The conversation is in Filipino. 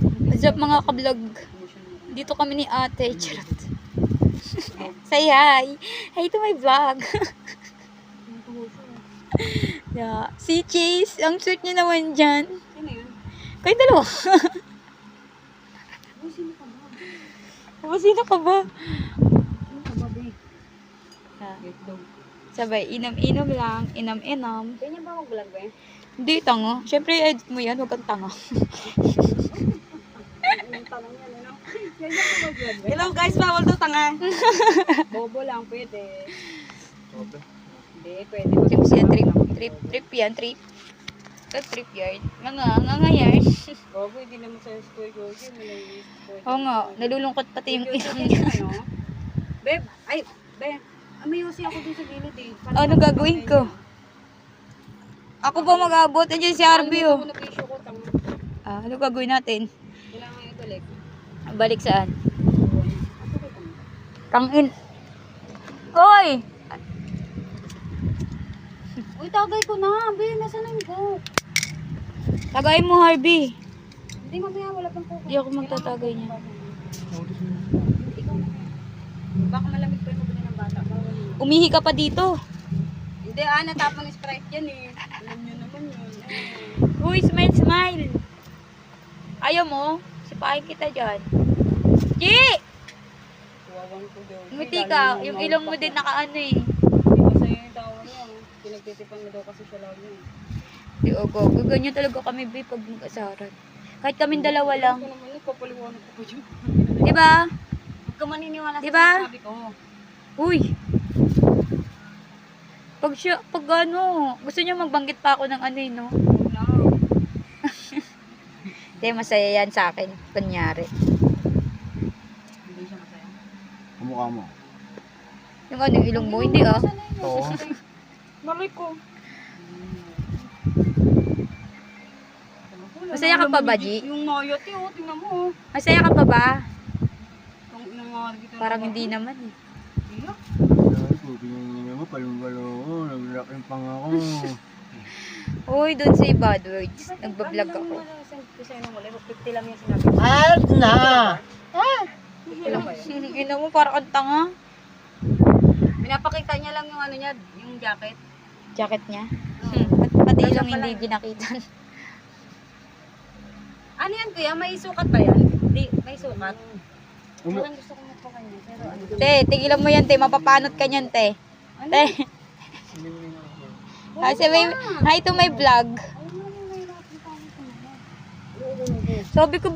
What's up mga ka-vlog? Dito kami ni ate. Charot. Say hi. Hi to my vlog. Yeah. Si Chase. Ang sweet niya naman dyan. Sino yun? Kayo dalawa. Sino ka ba? Sino ka ba? Sino ka ba, be? Yeah. Wait daw. Sabay, inam-inam lang. Inam-inam. Ganyan ba mag-vlog ba eh? Hindi, tanga. Siyempre, edit mo yan. Huwag kang tanga. Yung tanong yan, ano? Ganyan ba mag-vlog ba? Hello guys, bawal to tanga. Bobo lang, pwede. Hindi, pwede. Trip siya, trip yan, trip. Ito, trip yard. Nga yan. Bobo, hindi naman sa school ko. Oo nga, nalulungkot pati yung ilong niya. Beb, ay, be, amayusi ako dun sa gilid eh. Ano gagawin ko? Ako ba mag-abot? Andiyan si Harvey, oh. Ano na tissue ko, tanga. Ano gagawin natin? Kailangan yung balik. Balik saan? Ako ko tanga. Kangin. Oy! Uy, tagay ko na. Be, nasa na yung go? Tagay mo, Harvey. Hindi, mamaya wala pang kuko. Hindi ako magtatagay niya. Ikaw na. Baka malamig pa yung mabili ng bata. Bawal yun. Umihi ka pa dito. Hindi, natapon yung Sprite yan eh. Alam nyo naman yun. Uy, smile, smile. Ayaw mo? Sipahin kita dyan. Chi! Kuwawan ko daw. Ngiti ka. Yung ilong mo din nakaano eh. Hindi masaya yung tawa niya. Pinagtitipan mo daw kasi siya lagi. Di ako. Ganyan talaga kami, babe, pag mag-asaran. Kahit kaming dalawa lang. Ako naman, papaliwanag ko pa dyan. Diba? Huwag ka maniniwala sa Diba? sinasabi ko. Uy! Pag ano, gusto niya magbanggit pa ako ng ano eh, no? Huwag na. Hindi, masaya yan sa akin. Kunyari. Hindi siya masaya. Kamukha mo. Yung ano, yung ilong mo, hindi ah. Oo. Malay ko. Masaya ka pa ba, G? Yung mayat eh, tingnan mo. Masaya ka pa ba? Yung inangaral kita. Parang hindi naman eh. Iya. Tingnan mo, palong-palo ko. Nag-racking pang ako. Uy, doon sa bad words. Nagbablog ako. Kasi ano muli, 50 lang yung sinabi ko. Halt na! Ilan ba yun? Ina mo, parang ang tanga. Pinapakita niya lang yung ano niya, yung jacket. Jacket niya. Pati ilong hindi ginakitan. Ano yan kuya? May sukat ba yan? Di, may sukat. Parang gusto ko magpakan niya, pero ano. Te, tigilan mo yan, te. Mapapanot ka niyan, te. Te. Kasi may, hi to my vlog. Ayun na yung mahirap yung pangit ko na. Sabi ko